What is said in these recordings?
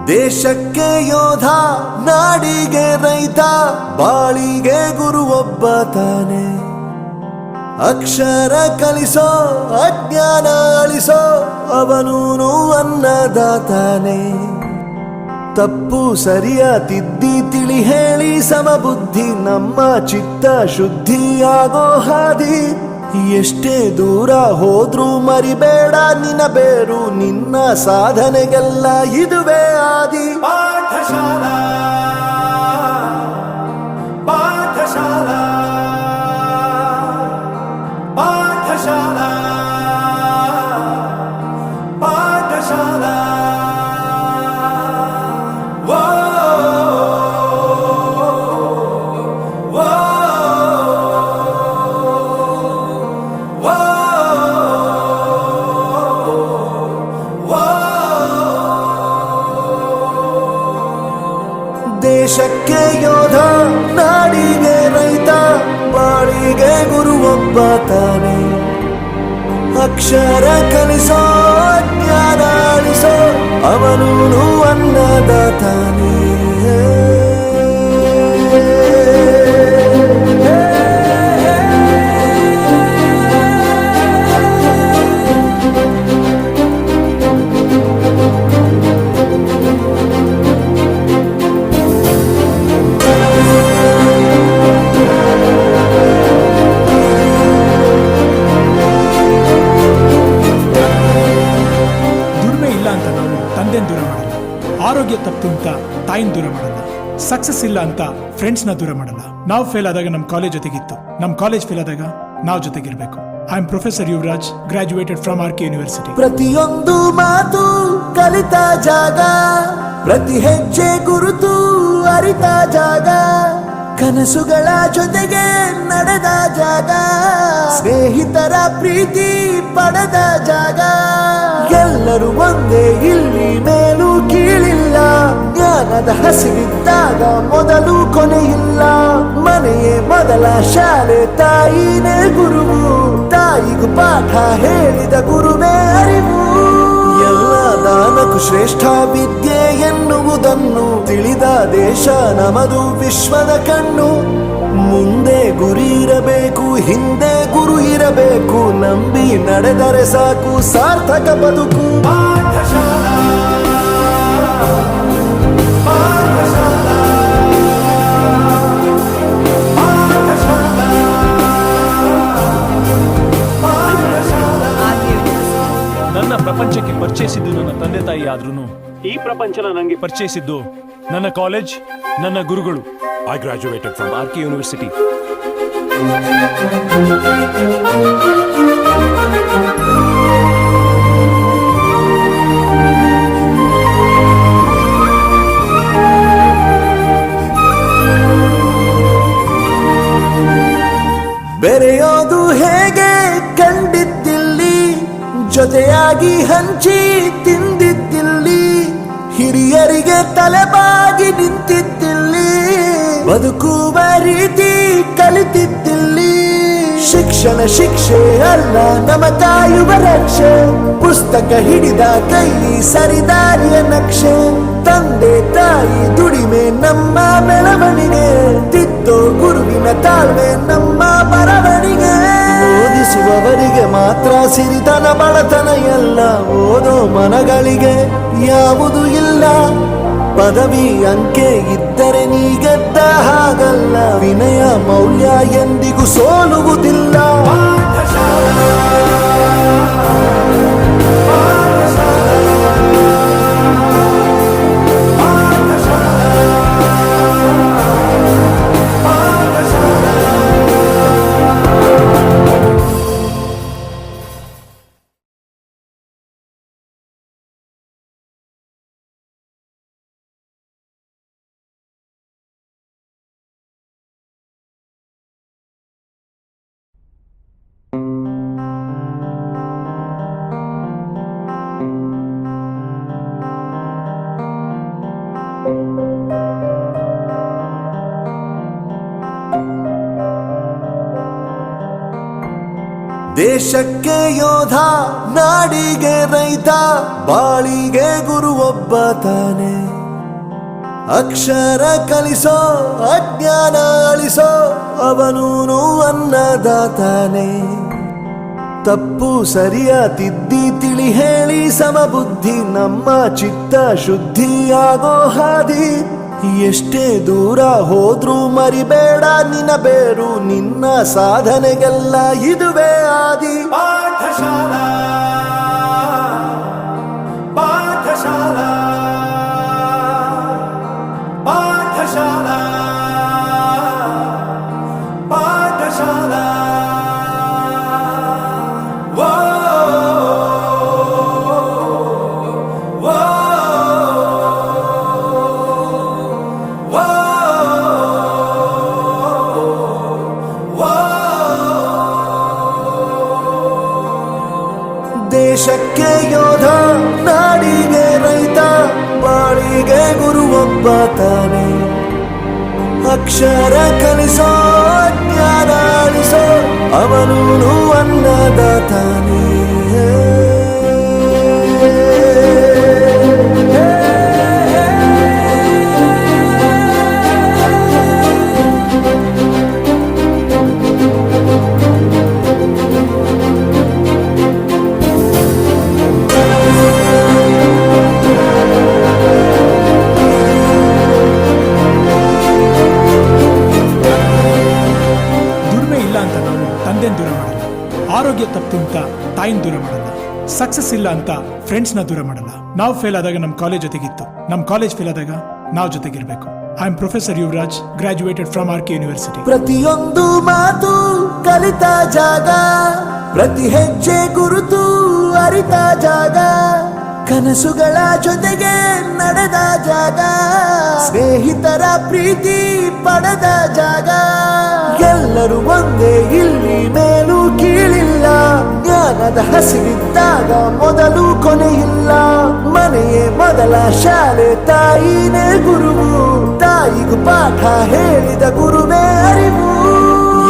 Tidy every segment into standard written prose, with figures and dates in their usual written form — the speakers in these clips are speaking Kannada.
ದೇಶಕ್ಕೆ ಯೋಧ, ನಾಡಿಗೆ ರೈತ, ಬಾಳಿಗೆ ಗುರು ಒಬ್ಬ ತಾನೆ. ಅಕ್ಷರ ಕಲಿಸೋ, ಅಜ್ಞಾನ ಅಳಿಸೋ, ಅವನೂನು ಅನ್ನದಾತಾನೆ. ತಪ್ಪು ಸರಿಯ ತಿದ್ದಿ ತಿಳಿ ಹೇಳಿ ಸಮಬುದ್ಧಿ ನಮ್ಮ ಚಿತ್ತ ಶುದ್ಧಿಯಾಗೋ ಹಾದಿ. ಎಷ್ಟೇ ದೂರ ಹೋದ್ರೂ ಮರಿಬೇಡ ನಿನ್ನ ಬೇರು, ನಿನ್ನ ಸಾಧನೆಗೆಲ್ಲ ಇದುವೇ ಆದಿ. ಪಾಠಶಾಲಾ ಪಾಠಶಾಲಾ ಪಾಠಶಾಲಾ ಪಾಠಶಾಲಾ. ದೇಶಕ್ಕೆ ಯೋಧ, ನಾಡಿಗೆ ರೈತ, ಬಾಳಿಗೆ ಗುರು ಒಬ್ಬ ತಾನೆ. ಅಕ್ಷರ ಕಲಿಸೋ, ಜ್ಞಾನ ಅಳಿಸೋ, ಅವನೂನು ಅನ್ನದಾತಾನೆ. ದೂರ ಮಾಡಲ್ಲ, ಆರೋಗ್ಯ ತಪ್ಪು ಅಂತ ತಾಯಿನ ದೂರ ಮಾಡಲ್ಲ, ಸಕ್ಸಸ್ ಇಲ್ಲ ಅಂತ ಫ್ರೆಂಡ್ಸ್ ನ ದೂರ ಮಾಡಲ್ಲ. ನಾವು ಫೇಲ್ ಆದಾಗ ನಮ್ ಕಾಲೇಜ್ ಜೊತೆಗಿತ್ತು, ನಮ್ ಕಾಲೇಜ್ ಫೇಲ್ ಆದಾಗ ನಾವು ಜೊತೆಗಿರ್ಬೇಕು. I am professor Yuvaraj, graduated from RK university. ಪ್ರತಿಯೊಂದು ಮಾತು ಕಲಿತ ಜಾಗ, ಪ್ರತಿ ಹೆಜ್ಜೆ ಗುರುತು ಅರಿತ ಜಾಗ, ಕನಸುಗಳ ಜೊತೆಗೆ ನಡೆದ ಜಾಗ, ಸ್ನೇಹಿತರ ಪ್ರೀತಿ ಪಡೆದ ಜಾಗ. ಎಲ್ಲರೂ ಒಂದೇ, ಇಲ್ಲಿ ಮೇಲೂ ಕೀಳಿಲ್ಲ, ಜ್ಞಾನದ ಹಸಿವಿದ್ದಾಗ ಮೊದಲು ಕೊನೆಯಿಲ್ಲ. ಮನೆಯೇ ಮೊದಲ ಶಾಲೆ, ತಾಯಿನೇ ಗುರುವು, ತಾಯಿಗೂ ಪಾಠ ಹೇಳಿದ ಗುರುವೇ ಅರಿವು. ಎಲ್ಲ ದಾನಕ್ಕೂ ಶ್ರೇಷ್ಠ ವಿದ್ಯೆ ಎನ್ನುವುದನ್ನು ತಿಳಿದ ದೇಶ ನಮದು, ವಿಶ್ವದ ಕಣ್ಣು. ಮುಂದೆ ಗುರಿ ಇರಬೇಕು, ಹಿಂದೆ ಗುರು ಇರಬೇಕು, ನಂಬಿ ನಡೆದರೆ ಸಾಕು ಸಾರ್ಥಕ ಬದುಕು. ಪಾಠಶಾಲಾ ಪಾಠಶಾಲಾ ನನ್ನ ಪ್ರಪಂಚಕ್ಕೆ ಪರಿಚಯಿಸಿದ್ದು ನನ್ನ ತಂದೆ ತಾಯಿ ಆದ್ರೂ ಈ ಪ್ರಪಂಚನ ನನಗೆ ಪರಿಚಯಿಸಿದ್ದು ನನ್ನ ಕಾಲೇಜ್, ನನ್ನ ಗುರುಗಳು. I graduated from RK university. ಬೆರೆಯೋದು ಹೇಗೆ ಕಂಡಿದ್ದಿಲ್ಲಿ, ಜೊತೆಯಾಗಿ ಹಂಚಿ ತಿಂದಿದ್ದಿಲ್ಲಿ, ಹಿರಿಯರಿಗೆ ತಲೆಬಾಗಿ ನಿಂತಿದ್ದಿಲ್ಲಿ, ಬದುಕುವ ರೀತಿ ಕಲಿತಿದ್ದಿಲ್ಲಿ. ಶಿಕ್ಷಣ ಶಿಕ್ಷೆ ಅಲ್ಲ, ನಮ ಕಾಯುವ ರಕ್ಷೆ, ಪುಸ್ತಕ ಹಿಡಿದ ಕೈ ಸರಿದಾರಿಯ ನಕ್ಷೆ. ತಂದೆ ತಾಯಿ ದುಡಿಮೆ ನಮ್ಮ ಬೆಳವಣಿಗೆ, ತಿದ್ದೋ ಗುರುವಿನ ತಾಳ್ಮೆ ನಮ್ಮ ಬರವಣಿಗೆ. ಓದಿಸುವವರಿಗೆ ಮಾತ್ರ ಸಿರಿತನ ಬಡತನ ಎಲ್ಲ, ಓದೋ ಮನಗಳಿಗೆ ಯಾವುದು ಇಲ್ಲ. ಪದವಿ ಅಂಕೆ ಇದ್ದರೆ ನೀ ಗೆದ್ದ ಹಾಗಲ್ಲ, ವಿನಯ ಮೌಲ್ಯ ಎಂದಿಗೂ ಸೋಲುವುದಿಲ್ಲ. ದೇಶಕ್ಕೆ ಯೋಧ, ನಾಡಿಗೆ ರೈತ, ಬಾಳಿಗೆ ಗುರು ಒಬ್ಬ ತಾನೆ. ಅಕ್ಷರ ಕಲಿಸೋ ಅಜ್ಞಾನ ಅಳಿಸೋ ಅವನೂನು ಅನ್ನದಾತಾನೆ. ತಪ್ಪು ಸರಿಯ ತಿದ್ದಿ ತಿಳಿ ಹೇಳಿ ಸಮಬುದ್ಧಿ ನಮ್ಮ ಚಿತ್ತ ಶುದ್ಧಿಯಾಗೋ ಹಾದಿ. ಎಷ್ಟೇ ದೂರ ಹೋದ್ರೂ ಮರಿಬೇಡ ನಿನ್ನ ಬೇರು, ನಿನ್ನ ಸಾಧನೆಗೆಲ್ಲ ಇದುವೇ ಆದಿ. ಪಾಠಶಾಲಾ ಪಾಠಶಾಲಾ ಪಾಠಶಾಲಾ ಪಾಠಶಾಲಾ. ದೇಶಕ್ಕೆ ಯೋಧ, ನಾಡಿಗೆ ರೈತ, ಬಾಳಿಗೆ ಗುರು ಒಬ್ಬ ತಾನೆ. ಅಕ್ಷರ ಕಲಿಸೋ ಜ್ಞಾನ ಅಳಿಸೋ ಅವನೂನು ಅನ್ನದಾತಾನೆ. ದೂರ ಮಾಡಲ್ಲ, ಆರೋಗ್ಯ ತಪ್ಪು ಅಂತ ತಾಯಿನ ದೂರ ಮಾಡಲ್ಲ, ಸಕ್ಸಸ್ ಇಲ್ಲ ಅಂತ ಫ್ರೆಂಡ್ಸ್ನ ದೂರ ಮಾಡಲ್ಲ. ನಾವು ಫೇಲ್ ಆದಾಗ ನಮ್ಮ ಕಾಲೇಜ್ ಜೊತೆಗಿತ್ತು, ನಮ್ಮ ಕಾಲೇಜ್ ಫೇಲ್ ಆದಾಗ ನಾವು ಜೊತೆಗಿರ್ಬೇಕು. I am professor Yuvaraj, graduated from R K university. ಪ್ರತಿಯೊಂದು ಮಾತು ಕಲಿತ ಜಾಗ, ಪ್ರತಿ ಹೆಜ್ಜೆ ಗುರುತು ಅರಿತ ಜಾಗ, ಕನಸುಗಳ ಜೊತೆಗೆ ನಡೆದ ಜಾಗ, ಸ್ನೇಹಿತರ ಪ್ರೀತಿ ಪಡೆದ ಜಾಗ. ಎಲ್ಲರೂ ಒಂದೇ, ಇಲ್ಲಿ ಮೇಲೂ ಕೀಳಿಲ್ಲ, ಜ್ಞಾನದ ಹಸಿವಿದ್ದಾಗ ಮೊದಲು ಕೊನೆಯಿಲ್ಲ. ಮನೆಯೇ ಮೊದಲ ಶಾಲೆ, ತಾಯಿನೇ ಗುರುವು, ತಾಯಿಗೂ ಪಾಠ ಹೇಳಿದ ಗುರುವೇ ಅರಿವು.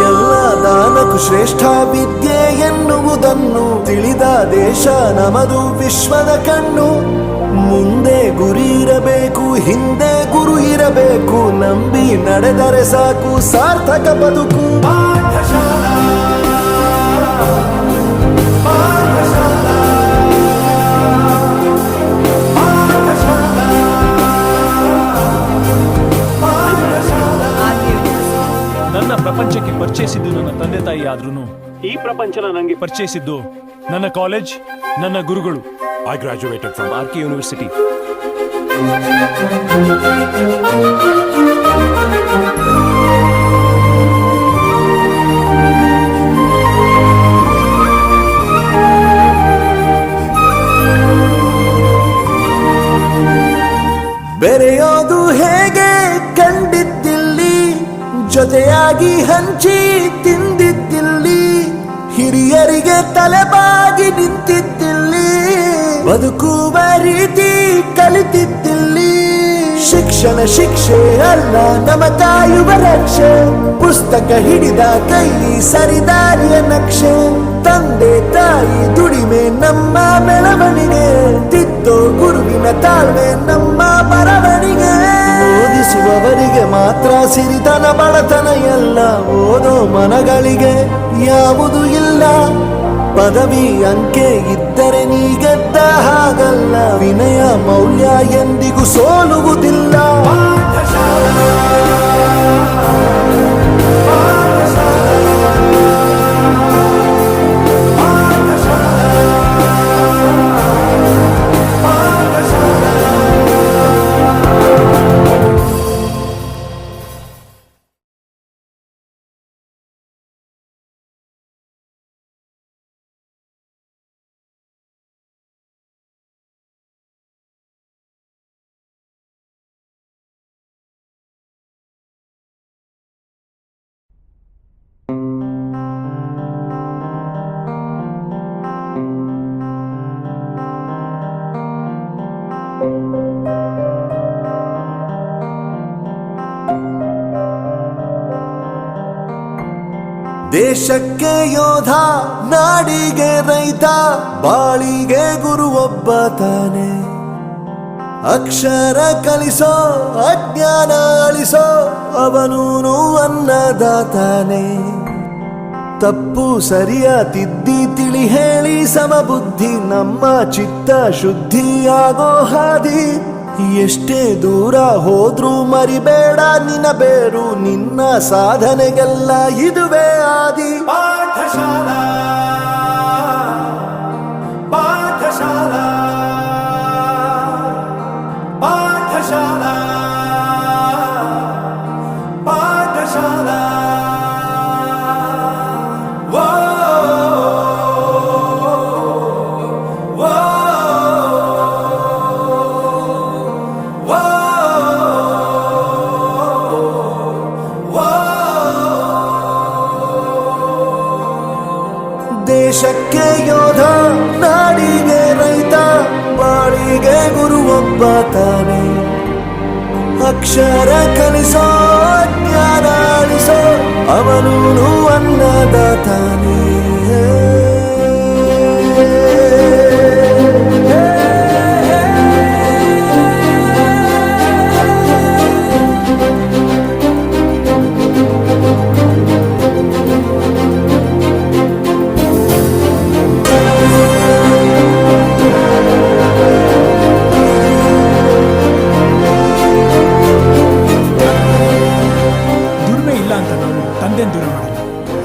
ಎಲ್ಲ ದಾನಕ್ಕೂ ಶ್ರೇಷ್ಠ ವಿದ್ಯೆ ಎನ್ನುವುದನ್ನು ತಿಳಿದ ದೇಶ ನಮದು, ವಿಶ್ವದ ಕಣ್ಣು. ಮುಂದೆ ಗುರಿ ಇರಬೇಕು, ಹಿಂದೆ ಗುರು ಇರಬೇಕು, ನಂಬಿ ನಡೆದರೆ ಸಾಕು ಸಾರ್ಥಕ ಬದುಕು. ಪಾಠಶಾಲಾ ಪಾಠಶಾಲಾ ಪಾಠಶಾಲಾ ಪಾಠಶಾಲಾ. ನನ್ನ ಪ್ರಪಂಚಕ್ಕೆ ಪರಿಚಯಿಸಿದ್ದು ನನ್ನ ತಂದೆ ತಾಯಿ ಆದ್ರೂ ಈ ಪ್ರಪಂಚನ ನನಗೆ ಪರಿಚಯಿಸಿದ್ದು ನನ್ನ ಕಾಲೇಜ್, ನನ್ನ ಗುರುಗಳು. I graduated from RK University. ಬೆರೆಯೋದು ಹೇಗೆ ಕಂಡಿದ್ದಿಲ್ಲಿ, ಜೊತೆಯಾಗಿ ಹಂಚಿ ತಿಂದಿದ್ದಿಲ್ಲಿ, ಹಿರಿಯರಿಗೆ ತಲೆಬಾಗಿ ನಿಂತಿದ್ದಿಲ್ಲಿ, ಬದುಕುವ ರೀತಿ ಕಲಿತಿದ್ದಿಲ್ಲಿ. ಶಿಕ್ಷಣ ಶಿಕ್ಷೆ ಅಲ್ಲ ನಮ ಕಾಯುವ ರಕ್ಷೆ, ಪುಸ್ತಕ ಹಿಡಿದ ಕೈ ಸರಿದಾರಿಯ ನಕ್ಷೆ. ತಂದೆ ತಾಯಿ ದುಡಿಮೆ ನಮ್ಮ ಬೆಳವಣಿಗೆ, ತಿದ್ದೋ ಗುರುವಿನ ತಾಳ್ಮೆ ನಮ್ಮ ಬರವಣಿಗೆ. ಓದಿಸುವವರಿಗೆ ಮಾತ್ರ ಸಿರಿತನ ಬಡತನ ಎಲ್ಲ, ಓದೋ ಮನಗಳಿಗೆ ಯಾವುದು ಇಲ್ಲ. ಪದವಿ ಅಂಕೆ ಇದ್ದರೆ ನೀ ಗೆದ್ದ ಹಾಗಲ್ಲ, ವಿನಯ ಮೌಲ್ಯ ಎಂದಿಗೂ ಸೋಲುವುದಿಲ್ಲ. ದೇಶಕ್ಕೆ ಯೋಧ, ನಾಡಿಗೆ ರೈತ, ಬಾಳಿಗೆ ಗುರು ಒಬ್ಬ ತಾನೆ. ಅಕ್ಷರ ಕಲಿಸೋ ಅಜ್ಞಾನ ಅಳಿಸೋ ಅವನೂನು ಅನ್ನದಾತಾನೆ. ತಪ್ಪು ಸರಿಯ ತಿದ್ದಿ ತಿಳಿ ಹೇಳಿ ಸಮಬುದ್ಧಿ ನಮ್ಮ ಚಿತ್ತ ಶುದ್ಧಿಯಾಗೋ ಹಾದಿ. ಎಷ್ಟೇ ದೂರ ಹೋದ್ರೂ ಮರಿಬೇಡ ನಿನ್ನ ಬೇರು, ನಿನ್ನ ಸಾಧನೆಗೆಲ್ಲ ಇದುವೇ ಆದಿ. ಪಾಠಶಾಲಾ ಪಾಠಶಾಲಾ ಪಾಠಶಾಲಾ ಪಾಠಶಾಲಾ. ದೇಶಕ್ಕೆ ಯೋಧ, ನಾಡಿಗೆ ರೈತ, ಬಾಳಿಗೆ ಗುರು ಒಬ್ಬ ತಾನೆ. ಅಕ್ಷರ ಕಲಿಸೋ ಜ್ಞಾನ ಅಳಿಸೋ ಅವನೂನು ಅನ್ನದಾತಾನೆ. ತಂದೆನ್ ದೂರ ಮಾಡಲ್ಲ,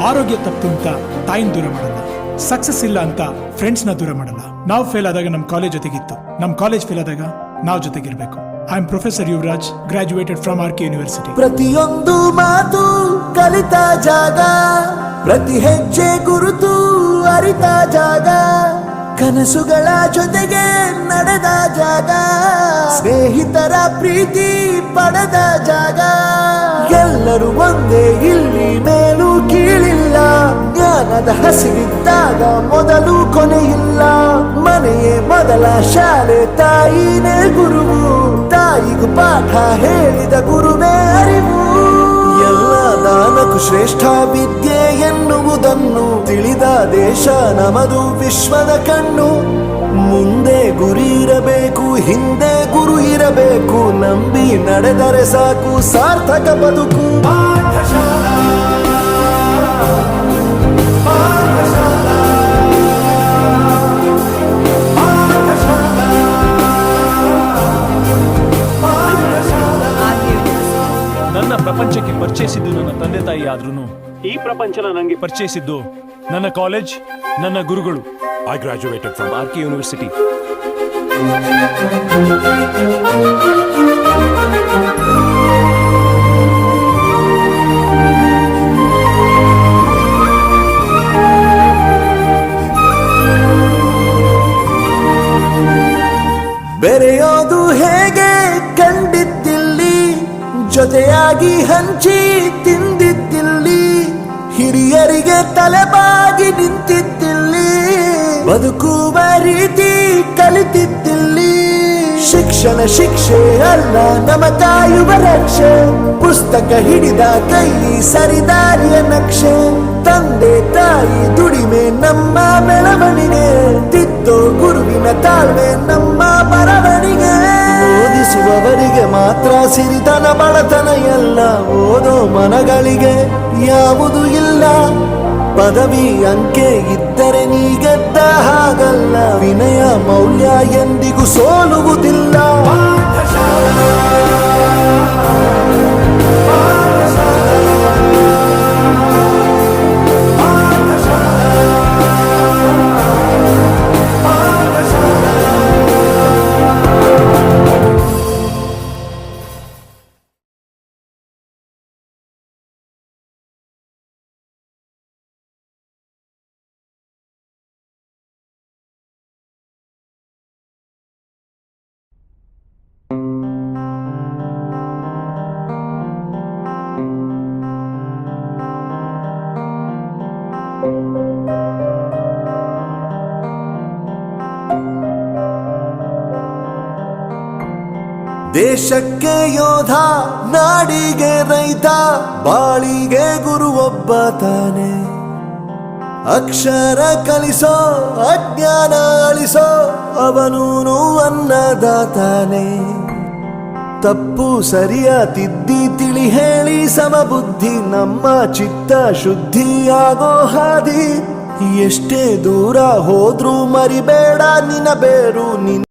ಆರೋಗ್ಯ ತಪ್ಪು ಅಂತ ತಾಯಿನ ದೂರ ಮಾಡಲ್ಲ, ಸಕ್ಸಸ್ ಇಲ್ಲ ಅಂತ ಫ್ರೆಂಡ್ಸ್ ನ ದೂರ ಮಾಡಲ್ಲ. ನಾವು ಫೇಲ್ ಆದಾಗ ನಮ್ ಕಾಲೇಜ್ ಜೊತೆಗಿತ್ತು, ನಮ್ ಕಾಲೇಜ್ ಫೇಲ್ ಆದಾಗ ನಾವು ಜೊತೆಗಿರ್ಬೇಕು. I am professor Yuvaraj, graduated from RK university. ಪ್ರತಿಯೊಂದು ಮಾತು ಕಲಿತ ಜಾಗ, ಪ್ರತಿ ಹೆಜ್ಜೆ ಗುರುತು ಅರಿತ ಜಾಗ, ಕನಸುಗಳ ಜೊತೆಗೆ ನಡೆದ ಜಾಗ, ಸ್ನೇಹಿತರ ಪ್ರೀತಿ ಪಡೆದ ಜಾಗ. ಎಲ್ಲರೂ ಒಂದೇ ಇಲ್ಲಿ ಮೇಲೂ ಕೀಳಿಲ್ಲ, ಜ್ಞಾನದ ಹಸಿವಿದ್ದಾಗ ಮೊದಲು ಕೊನೆಯಿಲ್ಲ. ಮನೆಯೇ ಮೊದಲ ಶಾಲೆ, ತಾಯಿನೇ ಗುರುವು, ತಾಯಿಗೂ ಪಾಠ ಹೇಳಿದ ಗುರುವೇ ಅರಿವು. ಎಲ್ಲ ದಾನಕ್ಕೂ ಶ್ರೇಷ್ಠ ವಿದ್ಯೆ ಎನ್ನುವುದನ್ನು ತಿಳಿದ ದೇಶ ನಮದು ವಿಶ್ವದ ಕಣ್ಣು. ಮುಂದೆ ಗುರಿ ಇರಬೇಕು, ಹಿಂದೆ ಗುರು ಇರಬೇಕು, ನಂಬಿ ನಡೆದರೆ ಸಾಕು ಸಾರ್ಥಕ ಬದುಕು. ಪಾಠಶಾಲಾ ಪಾಠಶಾಲಾ ಪಾಠಶಾಲಾ ಪಾಠಶಾಲಾ. ನನ್ನ ಪ್ರಪಂಚಕ್ಕೆ ಪರಿಚಯಿಸಿದ್ದು ನನ್ನ ತಂದೆ ತಾಯಿ ಆದ್ರೂ ಈ ಪ್ರಪಂಚನ ನನಗೆ ಪರಿಚಯಿಸಿದ್ದು ನನ್ನ ಕಾಲೇಜ್, ನನ್ನ ಗುರುಗಳು. I graduated from RK university. ಬೆರೆಯೋದು ಹೇಗೆ ಕಂಡಿದ್ದಿಲ್ಲಿ, ಜೊತೆಯಾಗಿ ಹಂಚಿ ತಿಂದಿದ್ದಿಲ್ಲಿ, ಹಿರಿಯರಿಗೆ ತಲೆಬಾಗಿ ನಿಂತಿದ್ದಿಲ್ಲಿ, ಬದುಕುವ ರೀತಿ ಕಲಿತಿದ್ದಿಲ್ಲಿ. ಶಿಕ್ಷಣ ಶಿಕ್ಷೆ ಅಲ್ಲ ನಮ ಕಾಯುವ ರಕ್ಷೆ, ಪುಸ್ತಕ ಹಿಡಿದ ಕೈ ಸರಿದಾರಿಯ ನಕ್ಷೆ. ತಂದೆ ತಾಯಿ ದುಡಿಮೆ ನಮ್ಮ ಬೆಳವಣಿಗೆ, ತಿದ್ದೋ ಗುರುವಿನ ತಾಳ್ಮೆ ನಮ್ಮ ಬರವಣಿಗೆ. ಓದಿಸುವವರಿಗೆ ಮಾತ್ರ ಸಿರಿತನ ಬಡತನ ಎಲ್ಲ, ಓದೋ ಮನಗಳಿಗೆ ಯಾವುದು ಇಲ್ಲ. ಪದವಿ ಅಂಕೆ ಇದ್ದರೆ ನೀ ಗೆದ್ದ ಹಾಗಲ್ಲ, ವಿನಯ ಮೌಲ್ಯ ಎಂದಿಗೂ ಸೋಲುವುದಿಲ್ಲ. ಪಾಠಶಾಲಾ ದೇಶಕ್ಕೆ ಯೋಧ, ನಾಡಿಗೆ ರೈತ, ಬಾಳಿಗೆ ಗುರು ಒಬ್ಬ ತಾನೆ. ಅಕ್ಷರ ಕಲಿಸೋ ಅಜ್ಞಾನ ಅಳಿಸೋ ಅವನೂನು ಅನ್ನದಾತಾನೆ. ತಪ್ಪು ಸರಿಯ ತಿದ್ದಿ ತಿಳಿ ಹೇಳಿ ಸಮಬುದ್ಧಿ ನಮ್ಮ ಚಿತ್ತ ಶುದ್ಧಿಯಾಗೋ ಹಾದಿ. ಎಷ್ಟೇ ದೂರ ಹೋದ್ರೂ ಮರಿಬೇಡ ನಿನ್ನ ಬೇರು ನಿನ್ನ